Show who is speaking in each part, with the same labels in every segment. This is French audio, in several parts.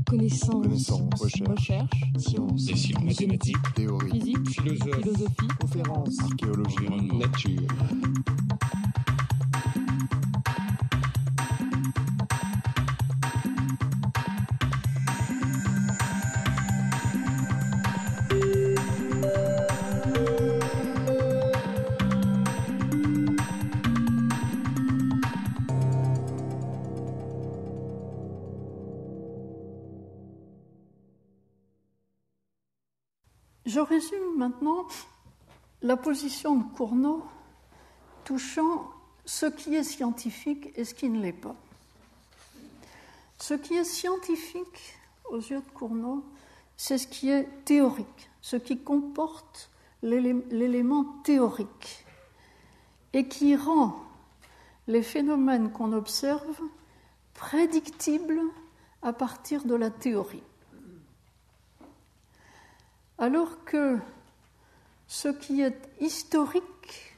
Speaker 1: Connaissance. Recherche.
Speaker 2: Sciences. Dessin, mathématiques.
Speaker 1: Théorie.
Speaker 2: Physique. Philosophie.
Speaker 1: Conférences.
Speaker 2: Archéologie. Nature.
Speaker 3: Je résume maintenant la position de Cournot touchant ce qui est scientifique et ce qui ne l'est pas. Ce qui est scientifique aux yeux de Cournot, c'est ce qui est théorique, ce qui comporte l'élément théorique et qui rend les phénomènes qu'on observe prédictibles à partir de la théorie. Alors que ce qui est historique,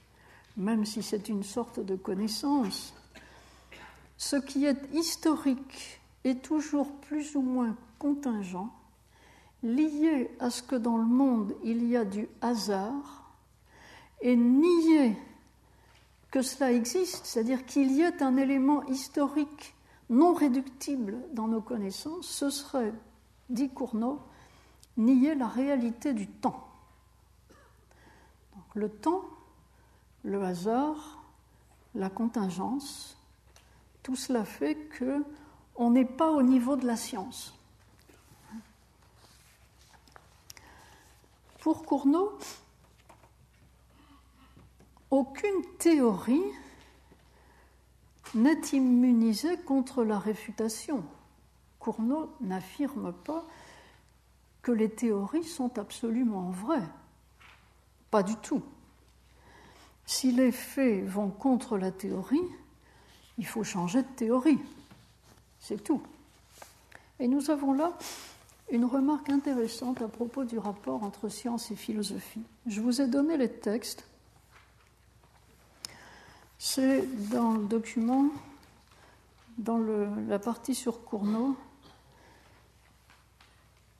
Speaker 3: même si c'est une sorte de connaissance, ce qui est historique est toujours plus ou moins contingent, lié à ce que dans le monde il y a du hasard, et nier que cela existe, c'est-à-dire qu'il y ait un élément historique non réductible dans nos connaissances, ce serait, dit Cournot, nier la réalité du temps. Donc, le temps, le hasard, la contingence, tout cela fait qu'on n'est pas au niveau de la science. Pour Cournot, aucune théorie n'est immunisée contre la réfutation. Cournot n'affirme pas que les théories sont absolument vraies. Pas du tout. Si les faits vont contre la théorie, il faut changer de théorie. C'est tout. Et nous avons là une remarque intéressante à propos du rapport entre science et philosophie. Je vous ai donné les textes. C'est dans le document, dans la partie sur Cournot,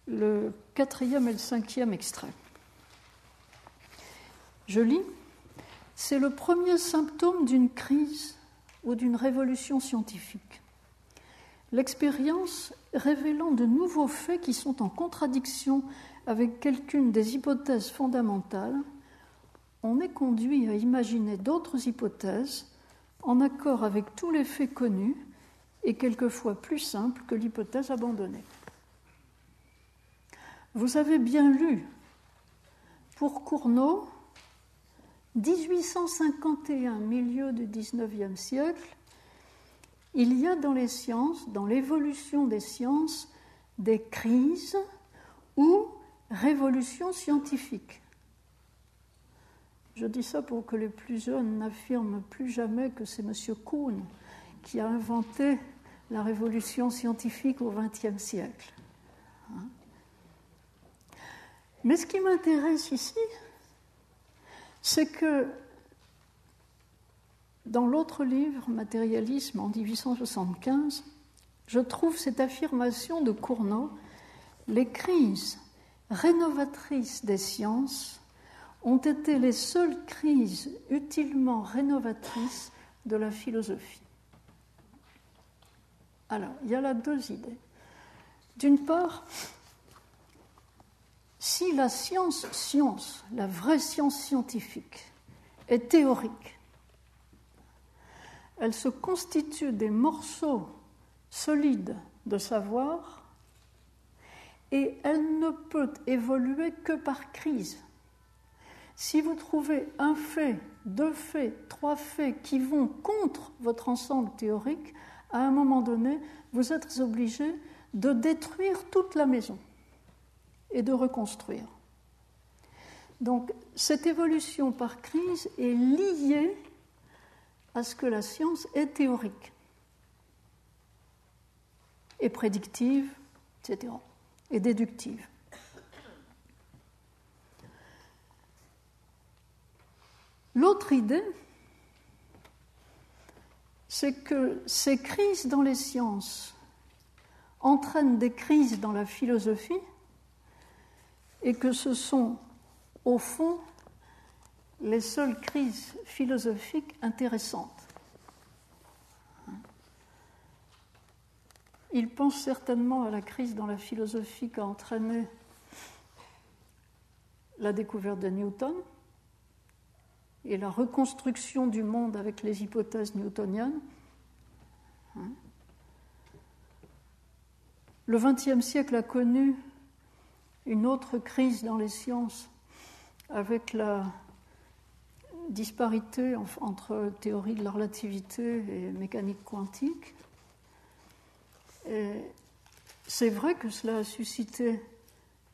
Speaker 3: le 4e et le 5e extrait. Je lis. C'est le premier symptôme d'une crise ou d'une révolution scientifique. L'expérience révélant de nouveaux faits qui sont en contradiction avec quelqu'une des hypothèses fondamentales, on est conduit à imaginer d'autres hypothèses en accord avec tous les faits connus et quelquefois plus simples que l'hypothèse abandonnée. Vous avez bien lu, pour Cournot, 1851, milieu du XIXe siècle, il y a dans les sciences, dans l'évolution des sciences, des crises ou révolutions scientifiques. Je dis ça pour que les plus jeunes n'affirment plus jamais que c'est M. Kuhn qui a inventé la révolution scientifique au XXe siècle. Mais ce qui m'intéresse ici, c'est que dans l'autre livre, Matérialisme, en 1875, je trouve cette affirmation de Cournot: les crises rénovatrices des sciences ont été les seules crises utilement rénovatrices de la philosophie. Alors, il y a là deux idées. D'une part, si la science, la vraie science scientifique, est théorique, elle se constitue des morceaux solides de savoir et elle ne peut évoluer que par crise. Si vous trouvez un fait, deux faits, trois faits qui vont contre votre ensemble théorique, à un moment donné, vous êtes obligé de détruire toute la maison et de reconstruire. Donc, cette évolution par crise est liée à ce que la science est théorique et prédictive, etc., et déductive. L'autre idée, c'est que ces crises dans les sciences entraînent des crises dans la philosophie et que ce sont, au fond, les seules crises philosophiques intéressantes. Il pense certainement à la crise dans la philosophie qu'a entraîné la découverte de Newton et la reconstruction du monde avec les hypothèses newtoniennes. Le XXe siècle a connu une autre crise dans les sciences avec la disparité entre théorie de la relativité et mécanique quantique. Et c'est vrai que cela a suscité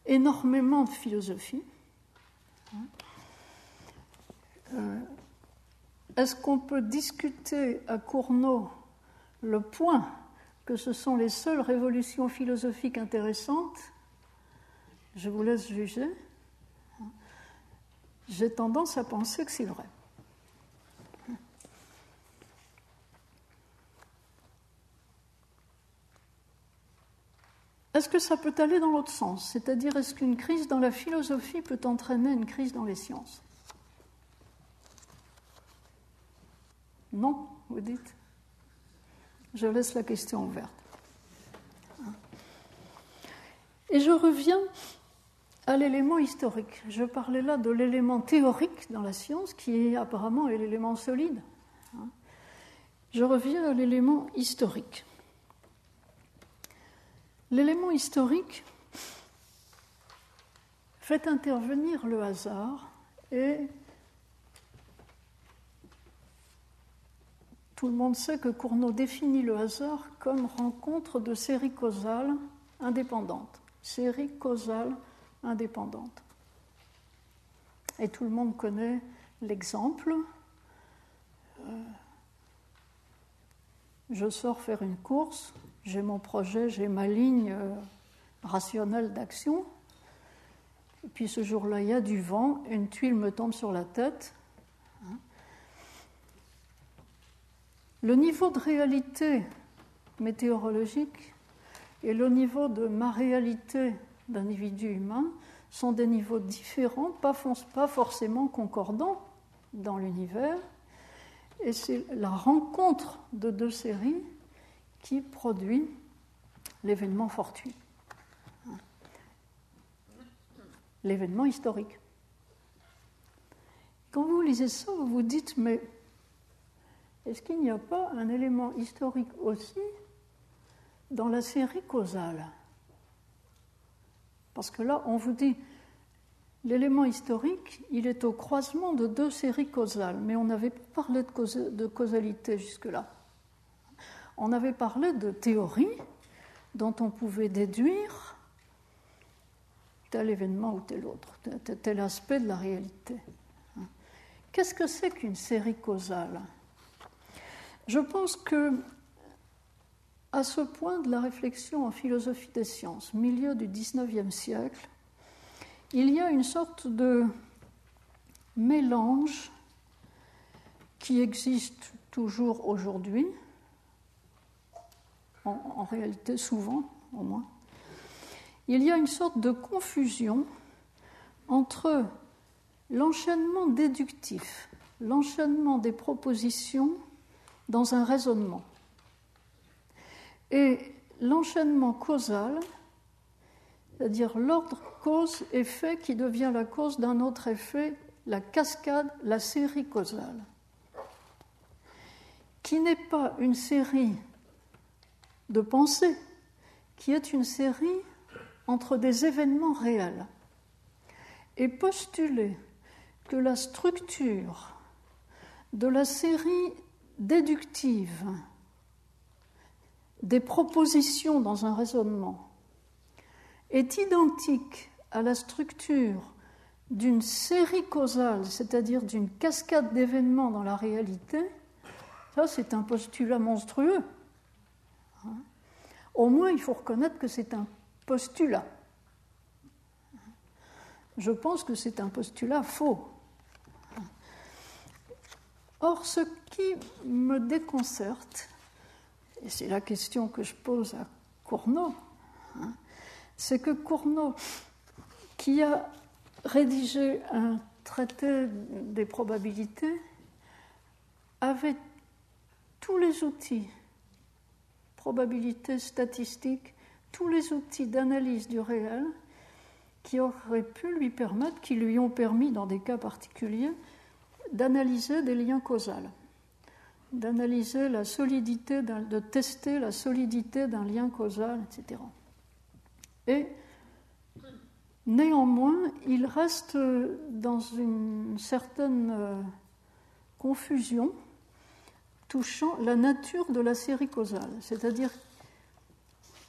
Speaker 3: énormément de philosophie. Est-ce qu'on peut discuter à Cournot le point que ce sont les seules révolutions philosophiques intéressantes? Je vous laisse juger. J'ai tendance à penser que c'est vrai. Est-ce que ça peut aller dans l'autre sens? C'est-à-dire, est-ce qu'une crise dans la philosophie peut entraîner une crise dans les sciences? Non, vous dites? Je laisse la question ouverte. Et je reviens à l'élément historique. Je parlais là de l'élément théorique dans la science, qui apparemment est l'élément solide. Je reviens à l'élément historique. L'élément historique fait intervenir le hasard et tout le monde sait que Cournot définit le hasard comme rencontre de séries causales indépendantes. Séries causales indépendantes. Et tout le monde connaît l'exemple. Je sors faire une course, j'ai mon projet, j'ai ma ligne rationnelle d'action. Et puis ce jour-là, il y a du vent, une tuile me tombe sur la tête. Le niveau de réalité météorologique et le niveau de ma réalité d'individu humain sont des niveaux différents, pas forcément concordants dans l'univers. Et c'est la rencontre de deux séries qui produit l'événement fortuit, l'événement historique. Quand vous lisez ça, vous vous dites, mais est-ce qu'il n'y a pas un élément historique aussi dans la série causale? Parce que là, on vous dit, l'élément historique, il est au croisement de deux séries causales, mais on n'avait pas parlé de causalité jusque-là. On avait parlé de théorie dont on pouvait déduire tel événement ou tel autre, tel aspect de la réalité. Qu'est-ce que c'est qu'une série causale? Je pense que, à ce point de la réflexion en philosophie des sciences, milieu du XIXe siècle, il y a une sorte de mélange qui existe toujours aujourd'hui, en réalité souvent au moins. Il y a une sorte de confusion entre l'enchaînement déductif, l'enchaînement des propositions dans un raisonnement, et l'enchaînement causal, c'est-à-dire l'ordre cause-effet qui devient la cause d'un autre effet, la cascade, la série causale, qui n'est pas une série de pensées, qui est une série entre des événements réels. Et postuler que la structure de la série déductive des propositions dans un raisonnement est identique à la structure d'une série causale, c'est-à-dire d'une cascade d'événements dans la réalité, ça c'est un postulat monstrueux. Au moins il faut reconnaître que c'est un postulat. Je pense que c'est un postulat faux. Or, ce qui me déconcerte, et c'est la question que je pose à Cournot, c'est que Cournot, qui a rédigé un traité des probabilités, avait tous les outils, probabilité statistique, tous les outils d'analyse du réel qui auraient pu lui permettre, qui lui ont permis dans des cas particuliers, d'analyser des liens causaux, d'analyser la solidité, de tester la solidité d'un lien causal, etc. Et néanmoins, il reste dans une certaine confusion touchant la nature de la série causale. C'est-à-dire,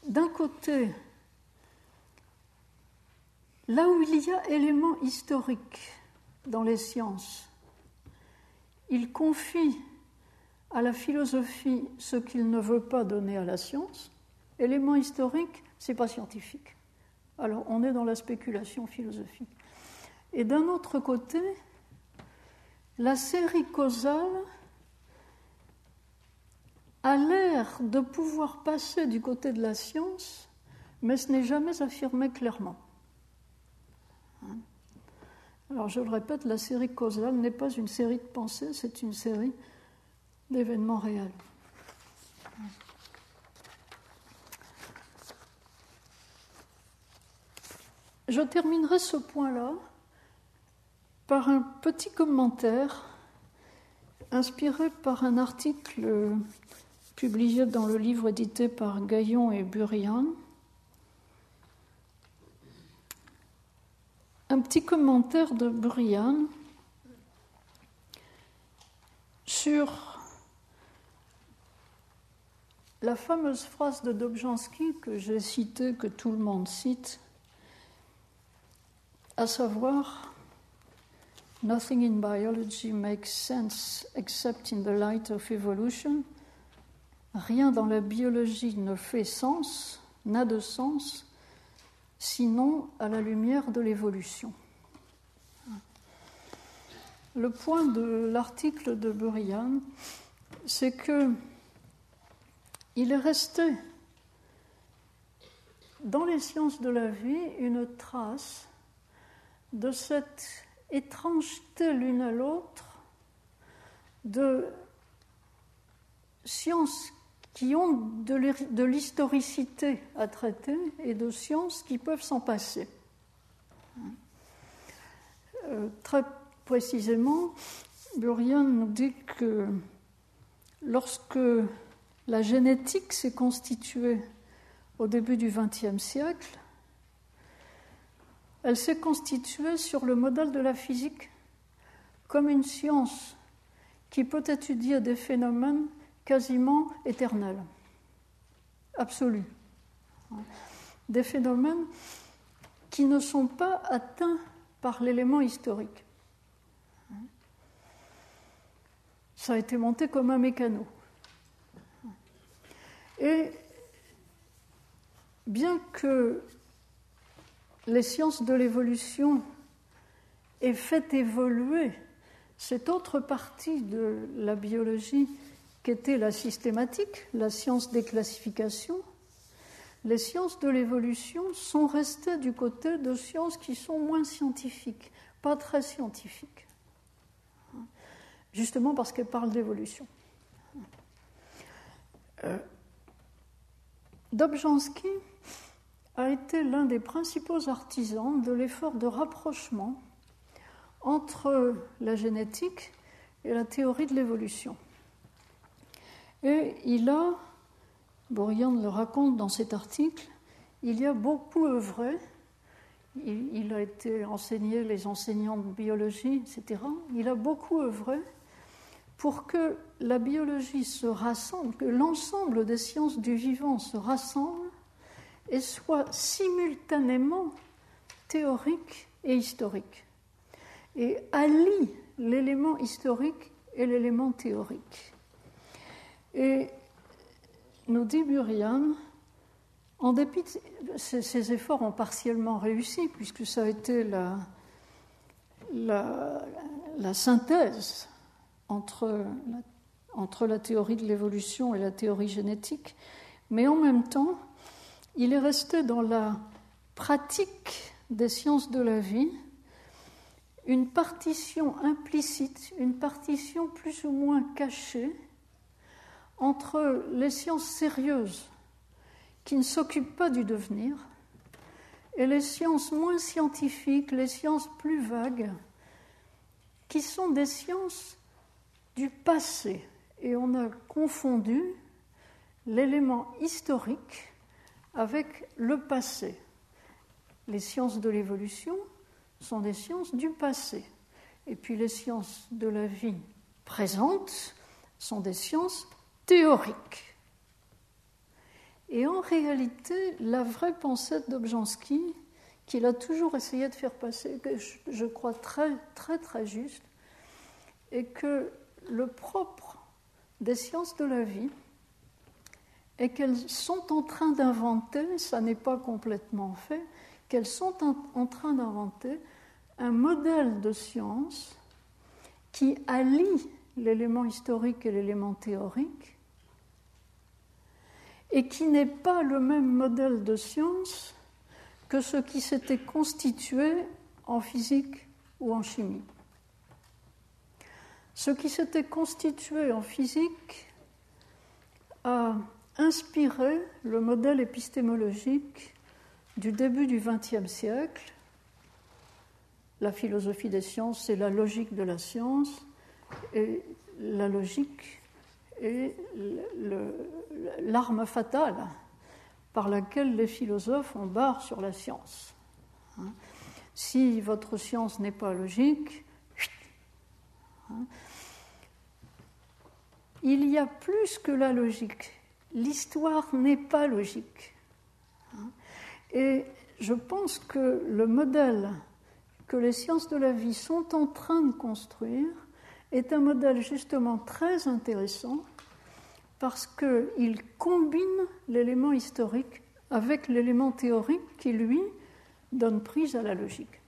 Speaker 3: d'un côté, là où il y a éléments historiques dans les sciences, il confie à la philosophie ce qu'il ne veut pas donner à la science. Éléments historiques, ce n'est pas scientifique. Alors, on est dans la spéculation philosophique. Et d'un autre côté, la série causale a l'air de pouvoir passer du côté de la science, mais ce n'est jamais affirmé clairement. Alors, je le répète, la série causale n'est pas une série de pensées, c'est une série d'événements réels. Je terminerai ce point-là par un petit commentaire inspiré par un article publié dans le livre édité par Gaillon et Burian. Un petit commentaire de Burian sur la fameuse phrase de Dobzhansky que j'ai citée, que tout le monde cite, à savoir « Nothing in biology makes sense except in the light of evolution ». Rien dans la biologie ne fait sens, n'a de sens, sinon à la lumière de l'évolution. Le point de l'article de Burian, c'est que il est resté dans les sciences de la vie une trace de cette étrangeté l'une à l'autre de sciences qui ont de l'historicité à traiter et de sciences qui peuvent s'en passer. Très précisément, Burian nous dit que lorsque la génétique s'est constituée au début du XXe siècle, elle s'est constituée sur le modèle de la physique comme une science qui peut étudier des phénomènes quasiment éternels, absolus. Des phénomènes qui ne sont pas atteints par l'élément historique. Ça a été monté comme un mécano. Et bien que les sciences de l'évolution aient fait évoluer cette autre partie de la biologie qu'était la systématique, la science des classifications, les sciences de l'évolution sont restées du côté de sciences qui sont moins scientifiques, pas très scientifiques, justement parce qu'elles parlent d'évolution. Dobzhansky a été l'un des principaux artisans de l'effort de rapprochement entre la génétique et la théorie de l'évolution. Et Burian le raconte dans cet article, il y a beaucoup œuvré, il a été enseigné les enseignants de biologie, etc. Il a beaucoup œuvré pour que la biologie se rassemble, que l'ensemble des sciences du vivant se rassemblent et soit simultanément théorique et historique, et allie l'élément historique et l'élément théorique. Et nous dit Burian, en dépit de ces efforts ont partiellement réussi, puisque ça a été la synthèse entre la théorie de l'évolution et la théorie génétique, mais en même temps, il est resté dans la pratique des sciences de la vie une partition implicite, une partition plus ou moins cachée entre les sciences sérieuses qui ne s'occupent pas du devenir et les sciences moins scientifiques, les sciences plus vagues, qui sont des sciences du passé. Et on a confondu l'élément historique avec le passé. Les sciences de l'évolution sont des sciences du passé. Et puis les sciences de la vie présente sont des sciences théoriques. Et en réalité, la vraie pensée d'Obzhansky, qu'il a toujours essayé de faire passer, que je crois très, très, très juste, est que le propre des sciences de la vie est qu'elles sont en train d'inventer, ça n'est pas complètement fait, qu'elles sont en train d'inventer un modèle de science qui allie l'élément historique et l'élément théorique et qui n'est pas le même modèle de science que ce qui s'était constitué en physique ou en chimie. Ce qui s'était constitué en physique a inspiré le modèle épistémologique du début du XXe siècle. La philosophie des sciences, c'est la logique de la science, et la logique est l'arme fatale par laquelle les philosophes ont barre sur la science. Si votre science n'est pas logique, il y a plus que la logique. L'histoire n'est pas logique. Et je pense que le modèle que les sciences de la vie sont en train de construire est un modèle justement très intéressant parce qu'il combine l'élément historique avec l'élément théorique qui, lui, donne prise à la logique.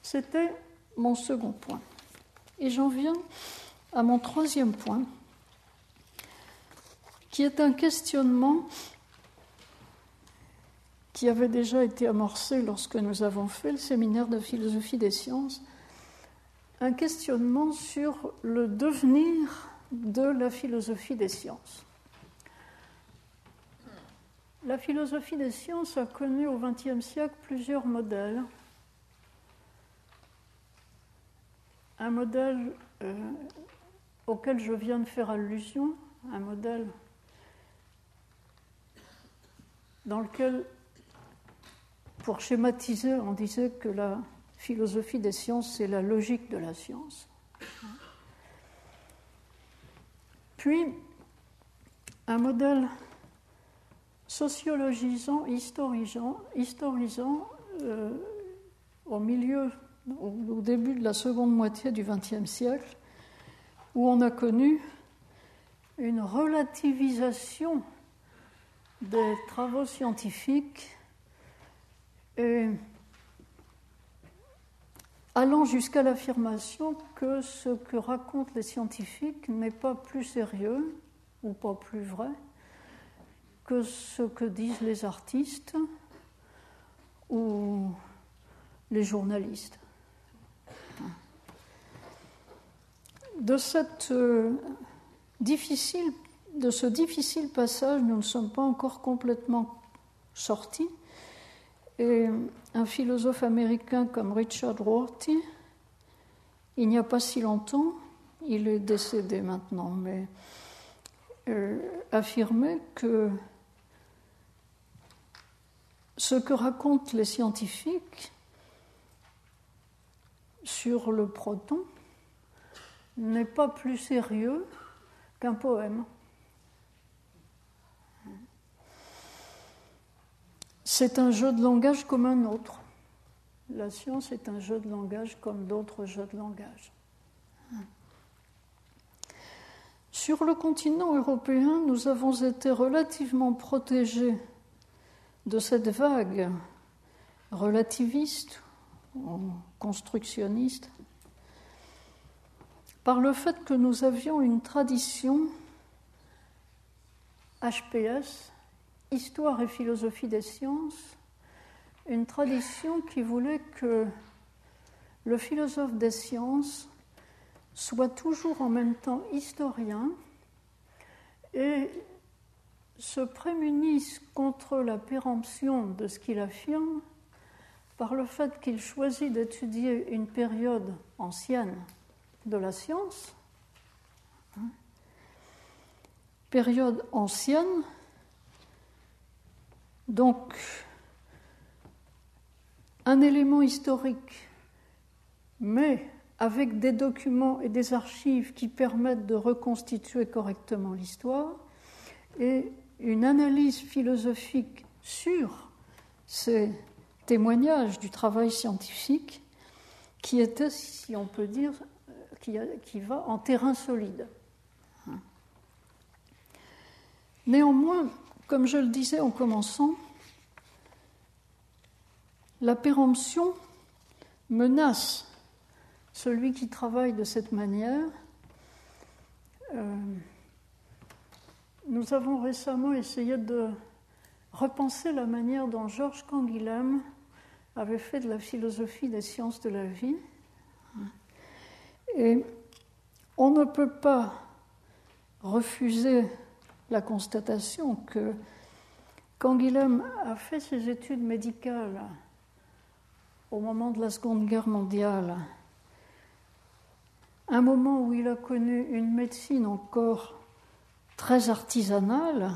Speaker 3: C'était mon second point. Et j'en viens à mon troisième point, qui est un questionnement qui avait déjà été amorcé lorsque nous avons fait le séminaire de philosophie des sciences, un questionnement sur le devenir de la philosophie des sciences. La philosophie des sciences a connu au XXe siècle plusieurs modèles. Un modèle auquel je viens de faire allusion, un modèle dans lequel, pour schématiser, on disait que la philosophie des sciences, c'est la logique de la science. Puis, un modèle sociologisant, historisant au début de la seconde moitié du XXe siècle, où on a connu une relativisation des travaux scientifiques et allant jusqu'à l'affirmation que ce que racontent les scientifiques n'est pas plus sérieux ou pas plus vrai que ce que disent les artistes ou les journalistes. De ce difficile passage, nous ne sommes pas encore complètement sortis. Et un philosophe américain comme Richard Rorty, il n'y a pas si longtemps, il est décédé maintenant, mais affirmait que ce que racontent les scientifiques sur le proton n'est pas plus sérieux qu'un poème. C'est un jeu de langage comme un autre. La science est un jeu de langage comme d'autres jeux de langage. Sur le continent européen, nous avons été relativement protégés de cette vague relativiste ou constructionniste par le fait que nous avions une tradition HPS Histoire et philosophie des sciences une tradition qui voulait que le philosophe des sciences soit toujours en même temps historien et se prémunisse contre la péremption de ce qu'il affirme par le fait qu'il choisit d'étudier une période ancienne de la science, période ancienne, donc un élément historique, mais avec des documents et des archives qui permettent de reconstituer correctement l'histoire, et une analyse philosophique sur ces témoignages du travail scientifique qui était, si on peut dire, qui va en terrain solide. Néanmoins, comme je le disais en commençant, la péremption menace celui qui travaille de cette manière. Nous avons récemment essayé de repenser la manière dont Georges Canguilhem avait fait de la philosophie des sciences de la vie. Et on ne peut pas refuser la constatation que Canguilhem a fait ses études médicales au moment de la Seconde Guerre mondiale, un moment où il a connu une médecine encore très artisanale,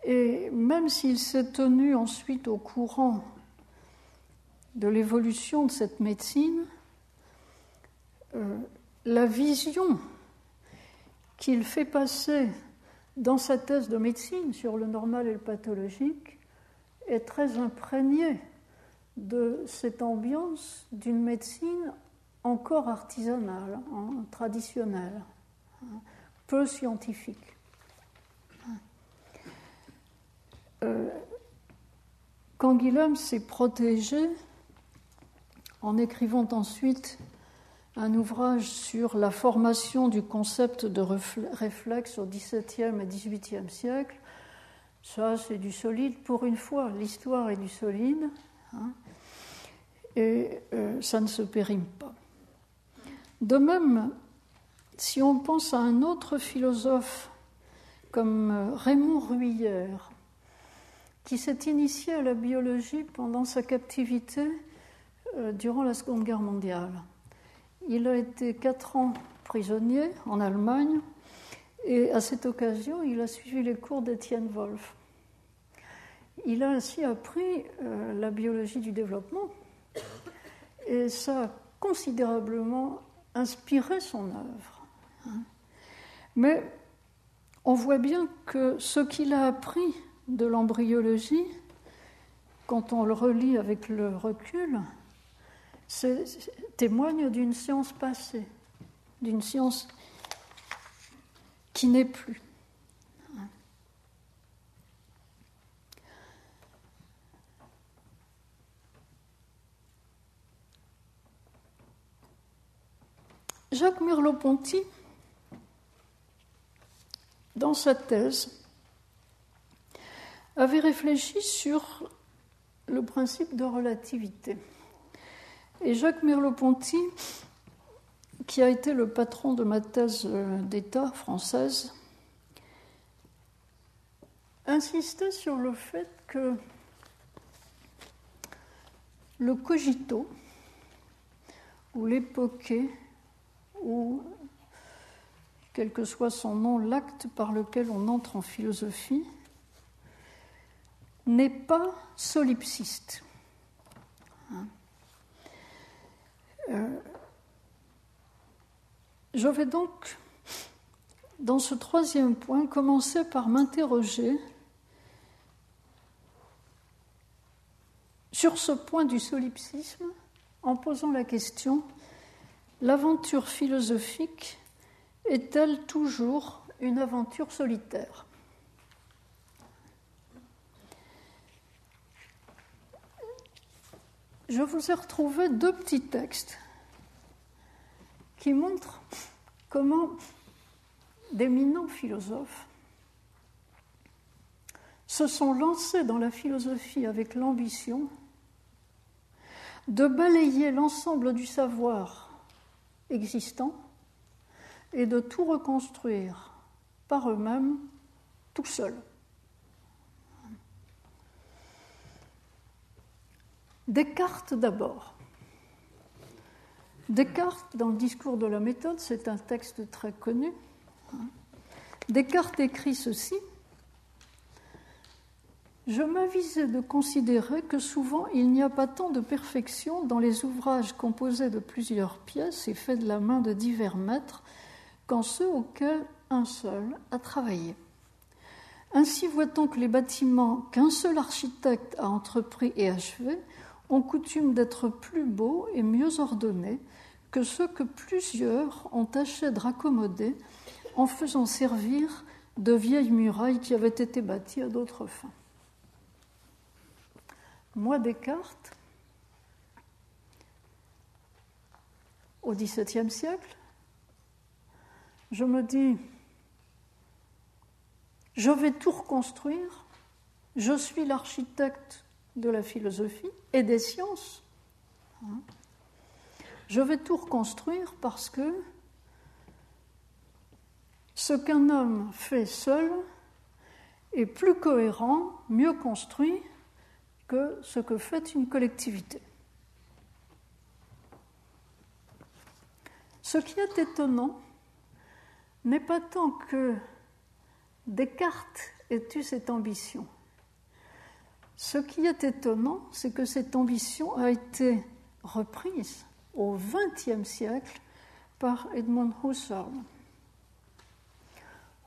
Speaker 3: et même s'il s'est tenu ensuite au courant de l'évolution de cette médecine, la vision qu'il fait passer dans sa thèse de médecine sur le normal et le pathologique est très imprégnée de cette ambiance d'une médecine encore artisanale, traditionnelle, peu scientifique. Canguilhem s'est protégé en écrivant ensuite un ouvrage sur la formation du concept de réflexe au XVIIe et XVIIIe siècle. Ça, c'est du solide pour une fois. L'histoire est du solide, et ça ne se périme pas. De même, si on pense à un autre philosophe comme Raymond Ruyère, qui s'est initié à la biologie pendant sa captivité durant la Seconde Guerre mondiale. Il a été 4 ans prisonnier en Allemagne et à cette occasion, il a suivi les cours d'Étienne Wolff. Il a ainsi appris la biologie du développement et ça a considérablement inspiré son œuvre. Mais on voit bien que ce qu'il a appris de l'embryologie, quand on le relit avec le recul, témoigne d'une science passée, d'une science qui n'est plus. Jacques Merleau-Ponty, dans sa thèse, avait réfléchi sur le principe de relativité. Et Jacques Merleau-Ponty, qui a été le patron de ma thèse d'État française, insistait sur le fait que le cogito, ou l'époqué, ou quel que soit son nom, l'acte par lequel on entre en philosophie, n'est pas solipsiste. Je vais donc, dans ce 3e point, commencer par m'interroger sur ce point du solipsisme en posant la question: l'aventure philosophique est-elle toujours une aventure solitaire ? Je vous ai retrouvé 2 petits textes qui montrent comment d'éminents philosophes se sont lancés dans la philosophie avec l'ambition de balayer l'ensemble du savoir existant et de tout reconstruire par eux-mêmes tout seuls. Descartes d'abord. Descartes, dans le discours de la méthode, c'est un texte très connu. Descartes écrit ceci: « Je m'avisais de considérer que souvent il n'y a pas tant de perfection dans les ouvrages composés de plusieurs pièces et faits de la main de divers maîtres qu'en ceux auxquels un seul a travaillé. Ainsi voit-on que les bâtiments qu'un seul architecte a entrepris et achevés ont coutume d'être plus beaux et mieux ordonnés que ceux que plusieurs ont tâché de raccommoder en faisant servir de vieilles murailles qui avaient été bâties à d'autres fins. » Moi, Descartes, au XVIIe siècle, je me dis, je vais tout reconstruire, je suis l'architecte de la philosophie et des sciences. Je vais tout reconstruire parce que ce qu'un homme fait seul est plus cohérent, mieux construit que ce que fait une collectivité. Ce qui est étonnant n'est pas tant que Descartes ait eu cette ambition. Ce qui est étonnant, c'est que cette ambition a été reprise au XXe siècle par Edmund Husserl.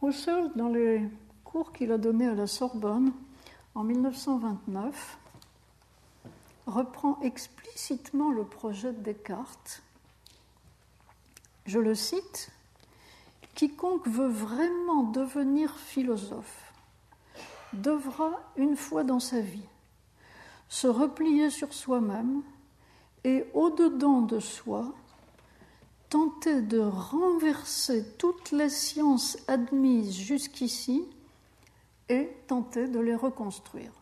Speaker 3: Husserl, dans les cours qu'il a donnés à la Sorbonne en 1929, reprend explicitement le projet de Descartes. Je le cite: « Quiconque veut vraiment devenir philosophe devra, une fois dans sa vie, se replier sur soi-même et, au-dedans de soi, tenter de renverser toutes les sciences admises jusqu'ici et tenter de les reconstruire. »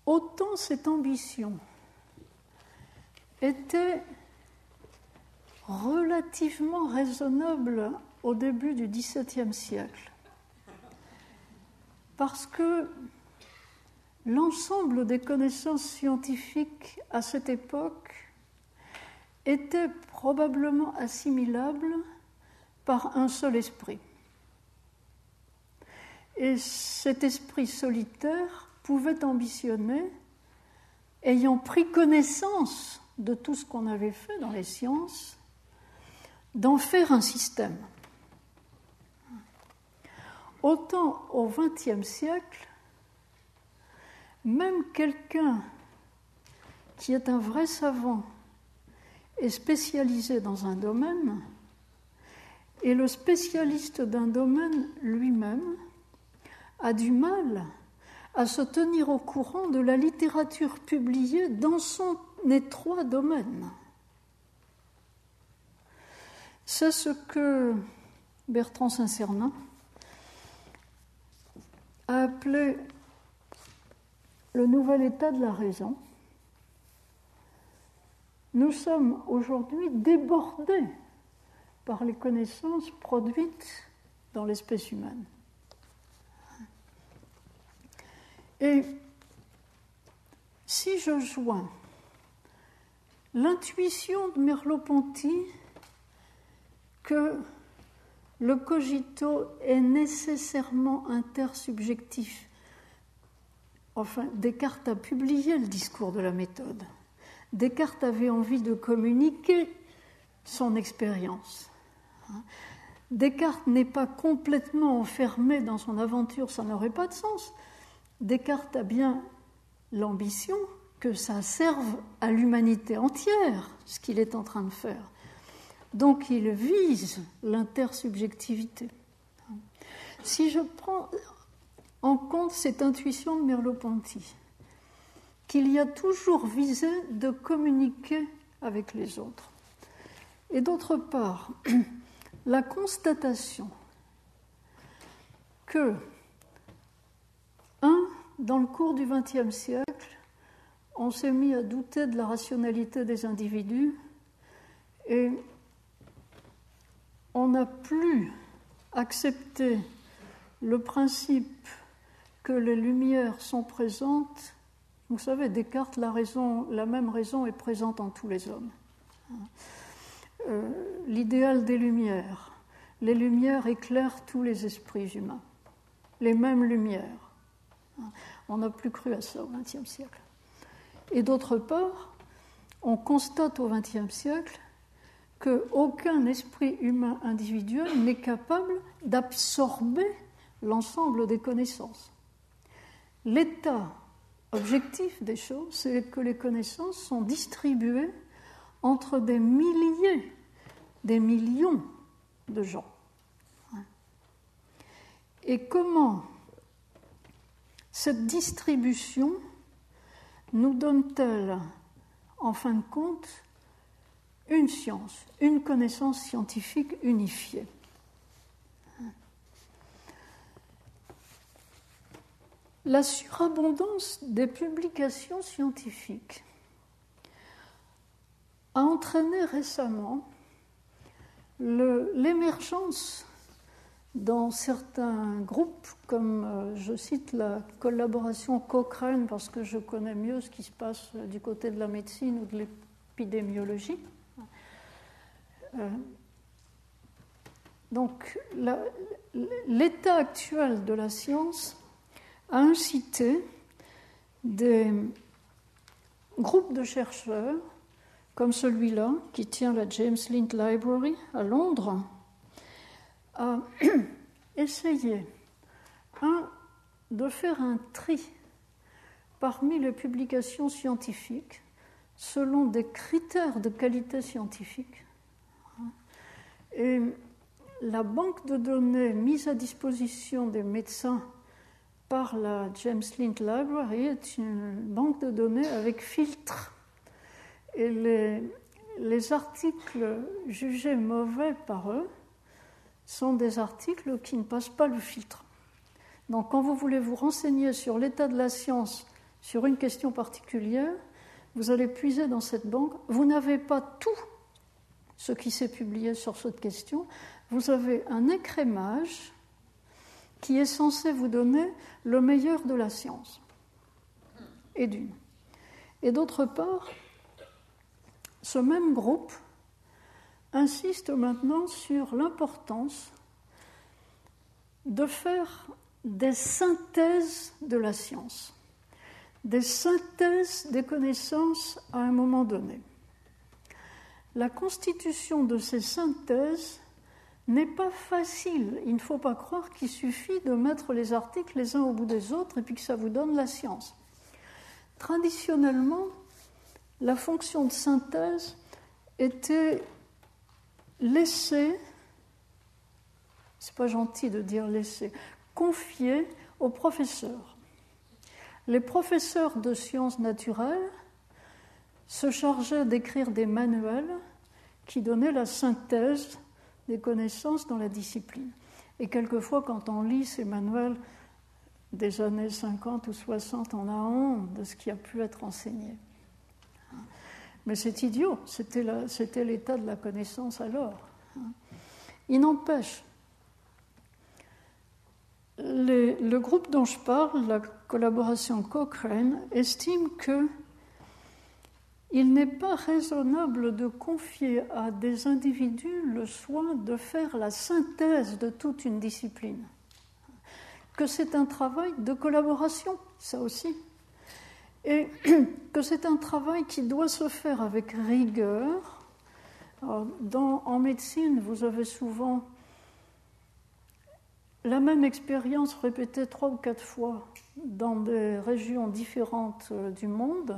Speaker 3: Autant cette ambition était relativement raisonnable au début du XVIIe siècle, parce que l'ensemble des connaissances scientifiques à cette époque étaient probablement assimilables par un seul esprit. Et cet esprit solitaire pouvait ambitionner, ayant pris connaissance de tout ce qu'on avait fait dans les sciences, d'en faire un système. Autant au XXe siècle, même quelqu'un qui est un vrai savant est spécialisé dans un domaine, et le spécialiste d'un domaine lui-même a du mal à se tenir au courant de la littérature publiée dans son étroit domaine. C'est ce que Bertrand Saint-Cernin a appelé le nouvel état de la raison. Nous sommes aujourd'hui débordés par les connaissances produites dans l'espèce humaine. Et si je joins l'intuition de Merleau-Ponty que le cogito est nécessairement intersubjectif, enfin, Descartes a publié le discours de la méthode. Descartes avait envie de communiquer son expérience. Descartes n'est pas complètement enfermé dans son aventure, ça n'aurait pas de sens. Descartes a bien l'ambition que ça serve à l'humanité entière, ce qu'il est en train de faire. Donc il vise l'intersubjectivité. Si je prends en compte cette intuition de Merleau-Ponty, qu'il y a toujours visé de communiquer avec les autres, et d'autre part, la constatation que, dans le cours du XXe siècle, on s'est mis à douter de la rationalité des individus et on n'a plus accepté le principe que les lumières sont présentes. Vous savez, Descartes, la même raison est présente en tous les hommes. L'idéal des lumières. Les lumières éclairent tous les esprits humains. Les mêmes lumières. On n'a plus cru à ça au XXe siècle. Et d'autre part, on constate au XXe siècle qu'aucun esprit humain individuel n'est capable d'absorber l'ensemble des connaissances. L'état objectif des choses, c'est que les connaissances sont distribuées entre des milliers, des millions de gens. Et comment cette distribution nous donne-t-elle, en fin de compte, une science, une connaissance scientifique unifiée? La surabondance des publications scientifiques a entraîné récemment l'émergence dans certains groupes, comme je cite la collaboration Cochrane, parce que je connais mieux ce qui se passe du côté de la médecine ou de l'épidémiologie. Donc, l'état actuel de la science a incité des groupes de chercheurs, comme celui-là, qui tient la James Lind Library à Londres, à essayer, de faire un tri parmi les publications scientifiques selon des critères de qualité scientifique. Et la banque de données mise à disposition des médecins par la James Lind Library est une banque de données avec filtre. Et les articles jugés mauvais par eux sont des articles qui ne passent pas le filtre. Donc, quand vous voulez vous renseigner sur l'état de la science sur une question particulière, vous allez puiser dans cette banque. Vous n'avez pas tout ce qui s'est publié sur cette question. Vous avez un écrémage qui est censé vous donner le meilleur de la science. Et d'une. Et d'autre part, ce même groupe insiste maintenant sur l'importance de faire des synthèses de la science, des synthèses des connaissances à un moment donné. La constitution de ces synthèses n'est pas facile. Il ne faut pas croire qu'il suffit de mettre les articles les uns au bout des autres et puis que ça vous donne la science. Traditionnellement, la fonction de synthèse était laissée, c'est pas gentil de dire laissée, confiée aux professeurs. Les professeurs de sciences naturelles se chargeaient d'écrire des manuels qui donnaient la synthèse des connaissances dans la discipline. Et quelquefois, quand on lit ces manuels des années 50 ou 60, on a honte de ce qui a pu être enseigné. Mais c'est idiot, c'était l'état de la connaissance alors. Il n'empêche, le groupe dont je parle, la collaboration Cochrane, estime qu'il n'est pas raisonnable de confier à des individus le soin de faire la synthèse de toute une discipline. Que c'est un travail de collaboration, ça aussi. Et que c'est un travail qui doit se faire avec rigueur. Alors, en médecine, vous avez souvent la même expérience répétée 3 ou 4 fois dans des régions différentes du monde,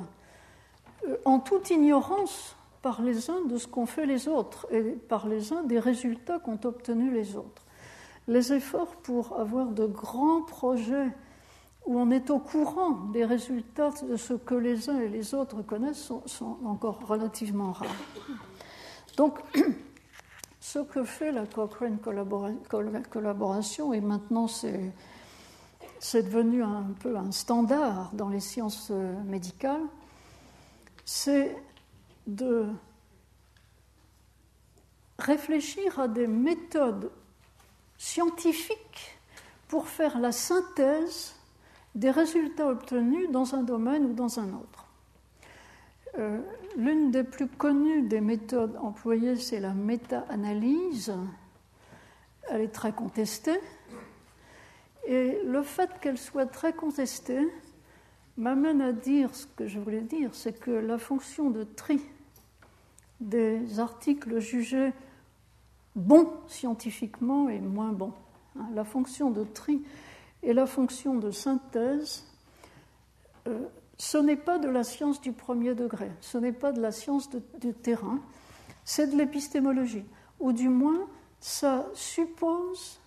Speaker 3: en toute ignorance par les uns de ce qu'ont fait les autres et par les uns des résultats qu'ont obtenus les autres. Les efforts pour avoir de grands projets où on est au courant des résultats de ce que les uns et les autres connaissent sont encore relativement rares. Donc, ce que fait la Cochrane collaboration, et maintenant c'est devenu un peu un standard dans les sciences médicales, c'est de réfléchir à des méthodes scientifiques pour faire la synthèse des résultats obtenus dans un domaine ou dans un autre. L'une des plus connues des méthodes employées, c'est la méta-analyse. Elle est très contestée. Et le fait qu'elle soit très contestée m'amène à dire ce que je voulais dire, c'est que la fonction de tri des articles jugés bons scientifiquement et moins bons, la fonction de tri et la fonction de synthèse, ce n'est pas de la science du premier degré, ce n'est pas de la science du terrain, c'est de l'épistémologie, ou du moins ça suppose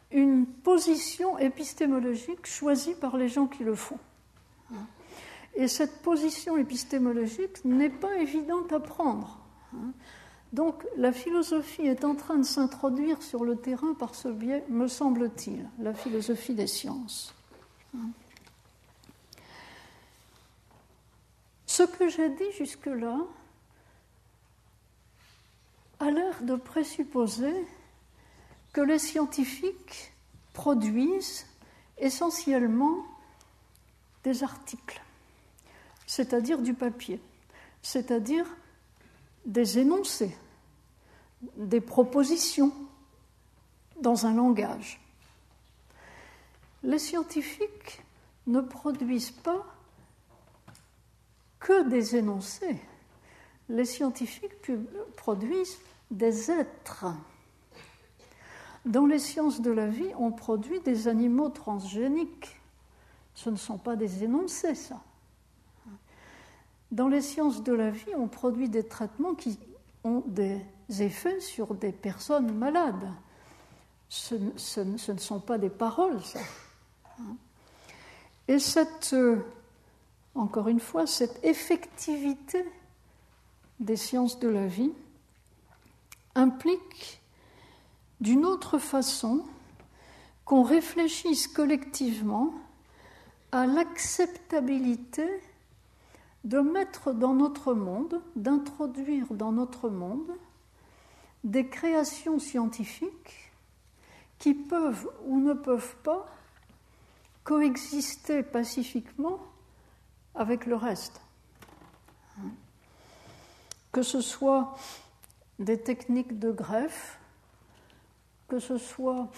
Speaker 3: une position épistémologique choisie par les gens qui le font. Et cette position épistémologique n'est pas évidente à prendre. Donc la philosophie est en train de s'introduire sur le terrain par ce biais, me semble-t-il, la philosophie des sciences. Ce que j'ai dit jusque-là a l'air de présupposer que les scientifiques produisent essentiellement des articles, c'est-à-dire du papier, c'est-à-dire des énoncés, des propositions dans un langage. Les scientifiques ne produisent pas que des énoncés. Les scientifiques produisent des êtres. Dans les sciences de la vie, on produit des animaux transgéniques. Ce ne sont pas des énoncés, ça. Dans les sciences de la vie, on produit des traitements qui ont des effets sur des personnes malades. Ce ne sont pas des paroles, ça. Et encore une fois, cette effectivité des sciences de la vie implique d'une autre façon qu'on réfléchisse collectivement à l'acceptabilité de mettre dans notre monde, d'introduire dans notre monde des créations scientifiques qui peuvent ou ne peuvent pas coexister pacifiquement avec le reste. Que ce soit des techniques de greffe, que ce soit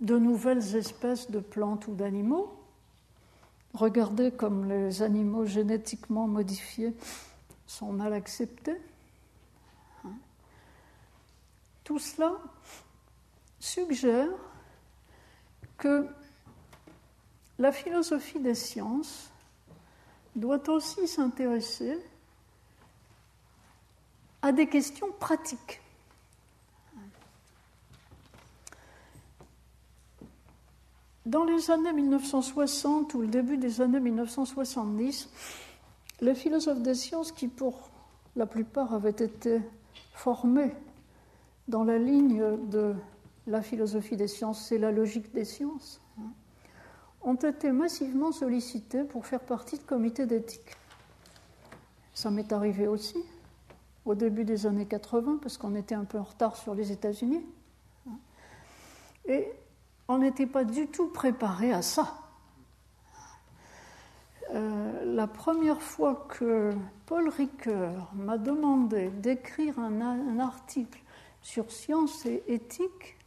Speaker 3: de nouvelles espèces de plantes ou d'animaux. Regardez comme les animaux génétiquement modifiés sont mal acceptés. Tout cela suggère que la philosophie des sciences doit aussi s'intéresser à des questions pratiques. Dans les années 1960 ou le début des années 1970, les philosophes des sciences, qui pour la plupart avaient été formés dans la ligne de la philosophie des sciences, c'est la logique des sciences, ont été massivement sollicités pour faire partie de comités d'éthique. Ça m'est arrivé aussi au début des années 80, parce qu'on était un peu en retard sur les États-Unis. Et on n'était pas du tout préparé à ça. La première fois que Paul Ricoeur m'a demandé d'écrire un article sur sciences et éthique,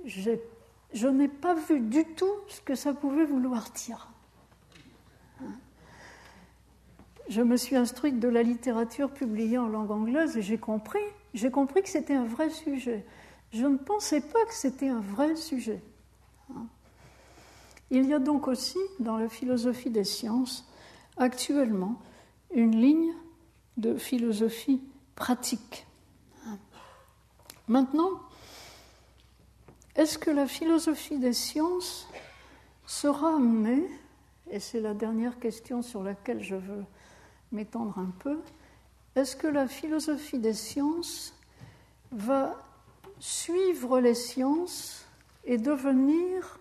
Speaker 3: je n'ai pas vu du tout ce que ça pouvait vouloir dire. Je me suis instruite de la littérature publiée en langue anglaise et j'ai compris que c'était un vrai sujet. Je ne pensais pas que c'était un vrai sujet. Il y a donc aussi, dans la philosophie des sciences, actuellement, une ligne de philosophie pratique. Maintenant, est-ce que la philosophie des sciences sera amenée, et c'est la dernière question sur laquelle je veux m'étendre un peu, est-ce que la philosophie des sciences va suivre les sciences et devenir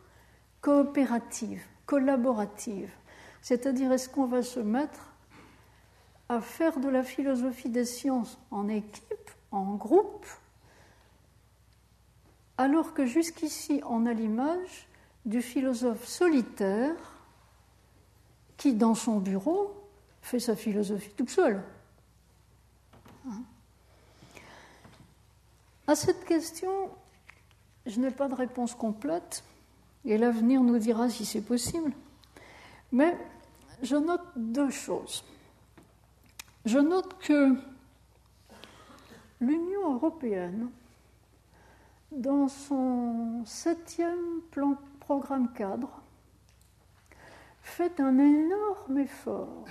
Speaker 3: coopérative, collaborative? C'est-à-dire, est-ce qu'on va se mettre à faire de la philosophie des sciences en équipe, en groupe, alors que jusqu'ici on a l'image du philosophe solitaire qui, dans son bureau, fait sa philosophie tout seul. À cette question, je n'ai pas de réponse complète, et l'avenir nous dira si c'est possible, mais je note deux choses. Je note que l'Union européenne, dans son 7e programme cadre, fait un énorme effort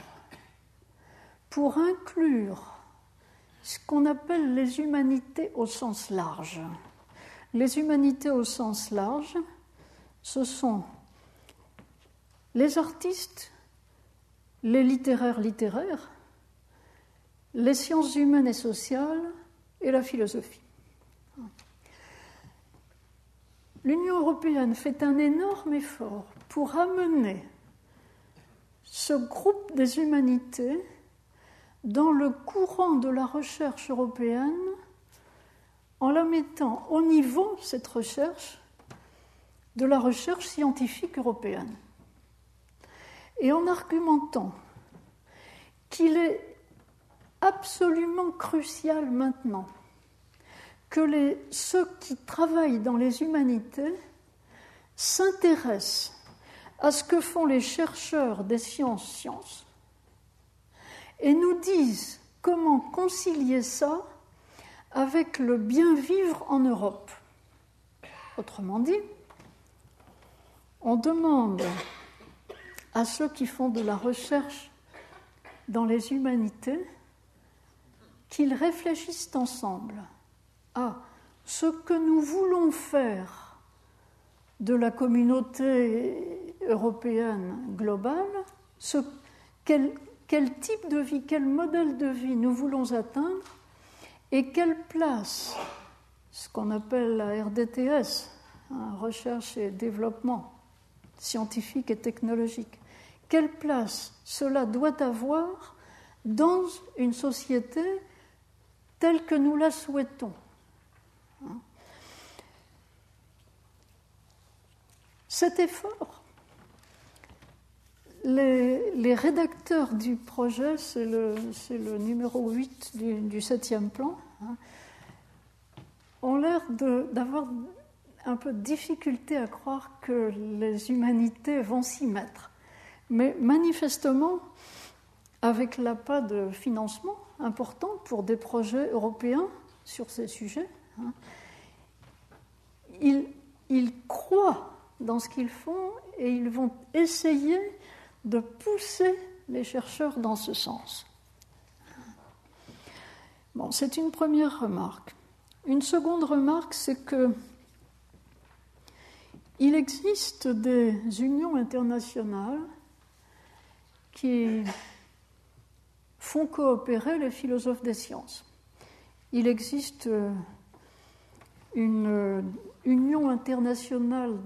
Speaker 3: pour inclure ce qu'on appelle les humanités au sens large. Les humanités au sens large, ce sont les artistes, les littéraires, les sciences humaines et sociales et la philosophie. L'Union européenne fait un énorme effort pour amener ce groupe des humanités dans le courant de la recherche européenne en la mettant au niveau, cette recherche, de la recherche scientifique européenne. Et en argumentant qu'il est absolument crucial maintenant que ceux qui travaillent dans les humanités s'intéressent à ce que font les chercheurs des sciences et nous disent comment concilier ça avec le bien vivre en Europe. Autrement dit, on demande à ceux qui font de la recherche dans les humanités qu'ils réfléchissent ensemble à ce que nous voulons faire de la communauté européenne globale, quel type de vie, quel modèle de vie nous voulons atteindre et quelle place, ce qu'on appelle la RDTS, recherche et développement scientifique et technologique, quelle place cela doit avoir dans une société telle que nous la souhaitons. Cet effort, les rédacteurs du projet, c'est le numéro 8 du 7e plan, ont l'air d'avoir un peu de difficulté à croire que les humanités vont s'y mettre. Mais manifestement, avec l'appât de financement important pour des projets européens sur ces sujets, ils croient dans ce qu'ils font et ils vont essayer de pousser les chercheurs dans ce sens. Bon, c'est une première remarque. Une seconde remarque, c'est que il existe des unions internationales qui font coopérer les philosophes des sciences. Il existe une union internationale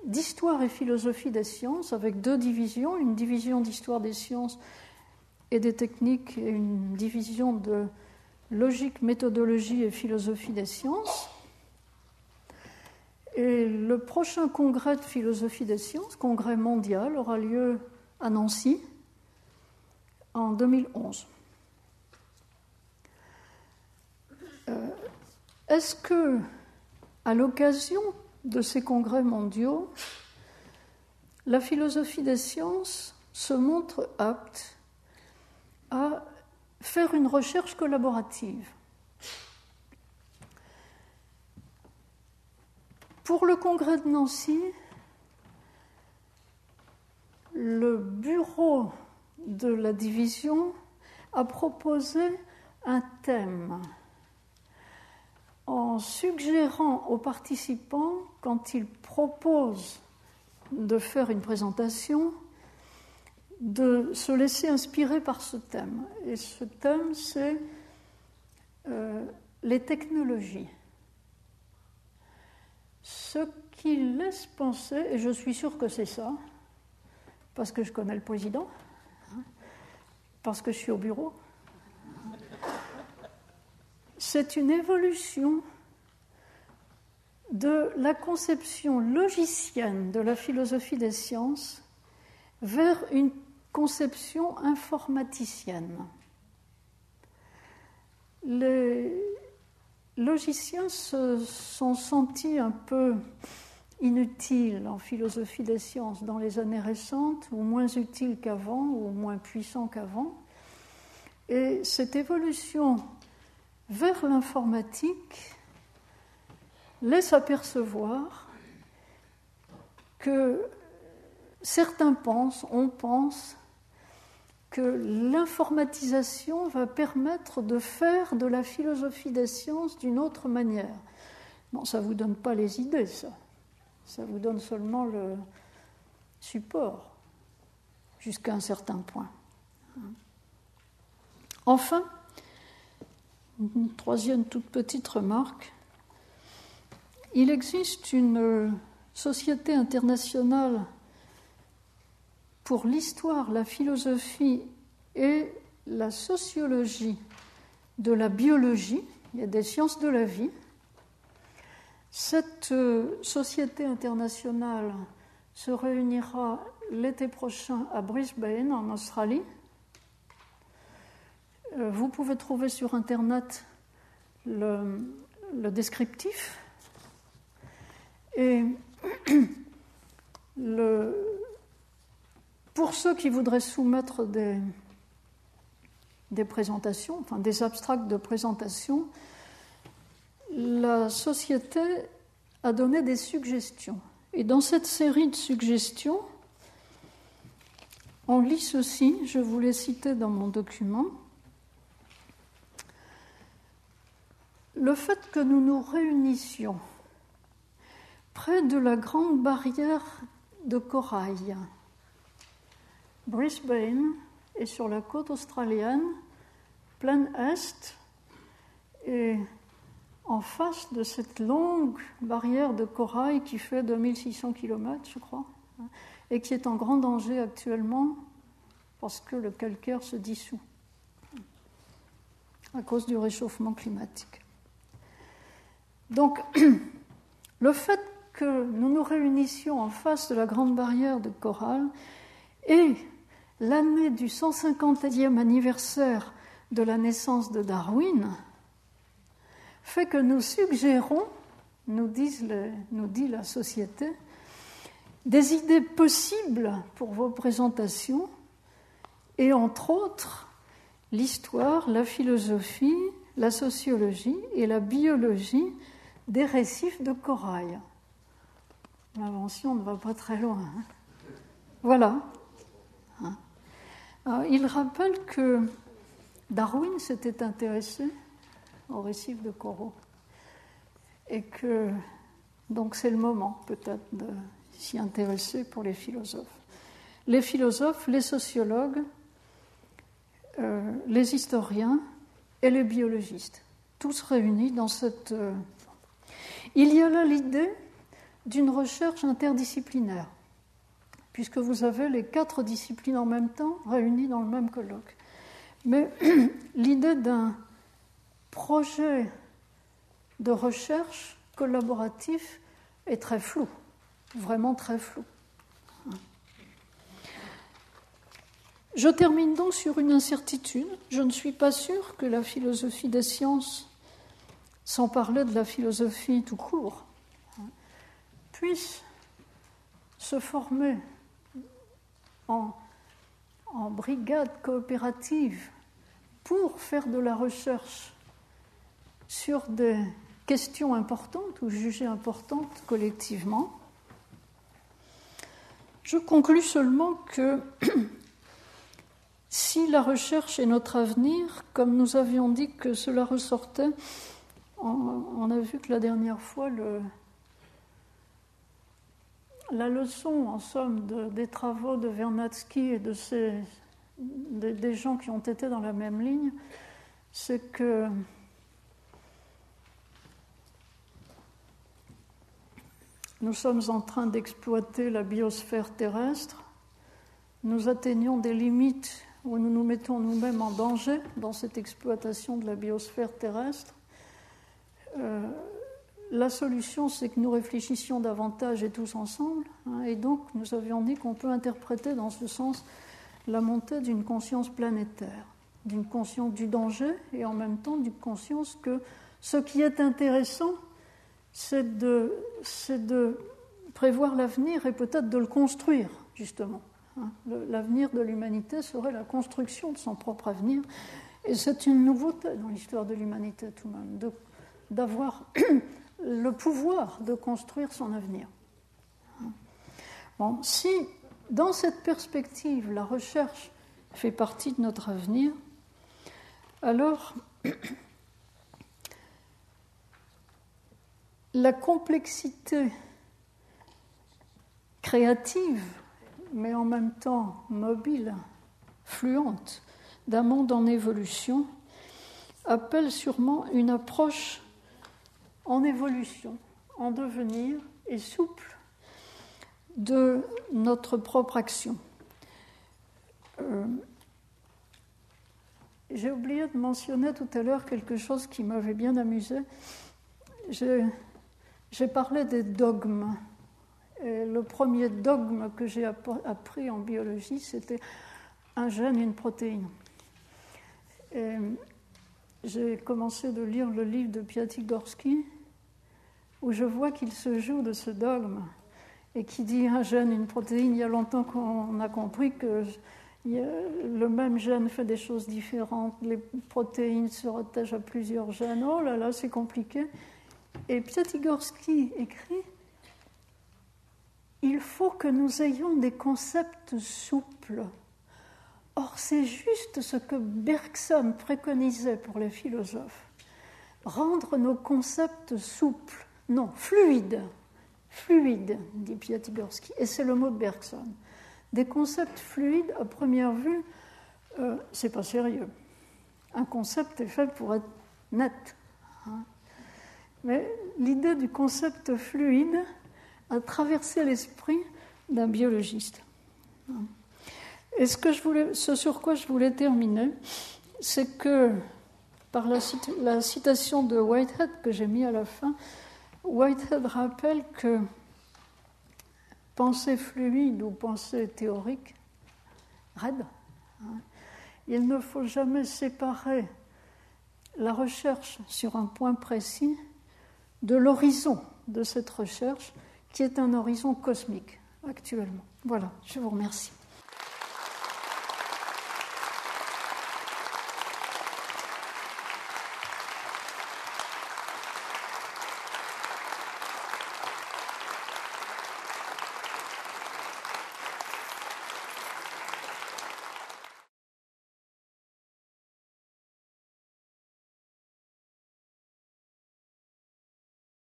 Speaker 3: d'histoire et philosophie des sciences avec deux divisions, une division d'histoire des sciences et des techniques et une division de logique, méthodologie et philosophie des sciences. Et le prochain congrès de philosophie des sciences, congrès mondial, aura lieu à Nancy en 2011. Est-ce que, à l'occasion de ces congrès mondiaux, la philosophie des sciences se montre apte à faire une recherche collaborative? Pour le congrès de Nancy, le bureau de la division a proposé un thème en suggérant aux participants, quand ils proposent de faire une présentation, de se laisser inspirer par ce thème. Et ce thème, c'est les technologies. Ce qui laisse penser, et je suis sûre que c'est ça, parce que je connais le président, parce que je suis au bureau, c'est une évolution de la conception logicienne de la philosophie des sciences vers une conception informaticienne. Les logiciens se sont sentis un peu inutiles en philosophie des sciences dans les années récentes, ou moins utiles qu'avant, ou moins puissants qu'avant. Et cette évolution vers l'informatique laisse apercevoir que certains pensent, on pense, que l'informatisation va permettre de faire de la philosophie des sciences d'une autre manière. Non, ça ne vous donne pas les idées, ça. Ça vous donne seulement le support, jusqu'à un certain point. Enfin, une troisième toute petite remarque. Il existe une société internationale pour l'histoire, la philosophie et la sociologie de la biologie et des sciences de la vie. Cette société internationale se réunira l'été prochain à Brisbane, en Australie. Vous pouvez trouver sur Internet le descriptif. Et pour ceux qui voudraient soumettre des présentations, enfin des abstracts de présentation, la société a donné des suggestions. Et dans cette série de suggestions, on lit ceci, je vous l'ai cité dans mon document. Le fait que nous nous réunissions près de la grande barrière de corail, Brisbane est sur la côte australienne, plein est, et en face de cette longue barrière de corail qui fait 2600 km, je crois, et qui est en grand danger actuellement parce que le calcaire se dissout à cause du réchauffement climatique. Donc, le fait que nous nous réunissions en face de la grande barrière de corail et l'année du 150e anniversaire de la naissance de Darwin fait que nous suggérons, nous dit la société, des idées possibles pour vos présentations et entre autres l'histoire, la philosophie, la sociologie et la biologie des récifs de corail. L'invention ne va pas très loin. Hein. Voilà. Alors, il rappelle que Darwin s'était intéressé aux récifs de coraux et que donc c'est le moment peut-être de s'y intéresser pour les philosophes. Les philosophes, les sociologues, les historiens et les biologistes, tous réunis dans cette... Il y a là l'idée d'une recherche interdisciplinaire, puisque vous avez les 4 disciplines en même temps réunies dans le même colloque. Mais l'idée d'un projet de recherche collaboratif est très floue, vraiment très floue. Je termine donc sur une incertitude. Je ne suis pas sûre que la philosophie des sciences, sans parler de la philosophie tout court, puisse se former en brigade coopérative pour faire de la recherche sur des questions importantes ou jugées importantes collectivement. Je conclus seulement que si la recherche est notre avenir, comme nous avions dit que cela ressortait, on a vu que la dernière fois, la leçon, en somme, des travaux de Vernadsky et des gens qui ont été dans la même ligne, c'est que nous sommes en train d'exploiter la biosphère terrestre. Nous atteignons des limites où nous nous mettons nous-mêmes en danger dans cette exploitation de la biosphère terrestre. La solution, c'est que nous réfléchissions davantage et tous ensemble. Et donc, nous avions dit qu'on peut interpréter dans ce sens la montée d'une conscience planétaire, d'une conscience du danger et en même temps d'une conscience que ce qui est intéressant, c'est de prévoir l'avenir et peut-être de le construire, justement. L'avenir de l'humanité serait la construction de son propre avenir. Et c'est une nouveauté dans l'histoire de l'humanité tout de même, d'avoir le pouvoir de construire son avenir. Bon, si, dans cette perspective, la recherche fait partie de notre avenir, alors la complexité créative, mais en même temps mobile, fluente, d'un monde en évolution, appelle sûrement une approche en évolution, en devenir et souple de notre propre action. J'ai oublié de mentionner tout à l'heure quelque chose qui m'avait bien amusé. J'ai parlé des dogmes. Et le premier dogme que j'ai appris en biologie, c'était un gène, une protéine. Et j'ai commencé de lire le livre de Piatigorsky, où je vois qu'il se joue de ce dogme et qui dit un gène, une protéine. Il y a longtemps qu'on a compris que le même gène fait des choses différentes, les protéines se rattachent à plusieurs gènes. Oh là là, c'est compliqué. Et Piatigorsky écrit: il faut que nous ayons des concepts souples. Or, c'est juste ce que Bergson préconisait pour les philosophes. Rendre nos concepts souples, non, fluides, dit Piatigorsky, et c'est le mot de Bergson. Des concepts fluides, à première vue, c'est pas sérieux. Un concept est fait pour être net. Mais l'idée du concept fluide a traversé l'esprit d'un biologiste. Et ce sur quoi je voulais terminer, c'est que, par la citation de Whitehead que j'ai mis à la fin, Whitehead rappelle que pensée fluide ou pensée théorique, raide, il ne faut jamais séparer la recherche sur un point précis de l'horizon de cette recherche, qui est un horizon cosmique actuellement. Voilà, je vous remercie.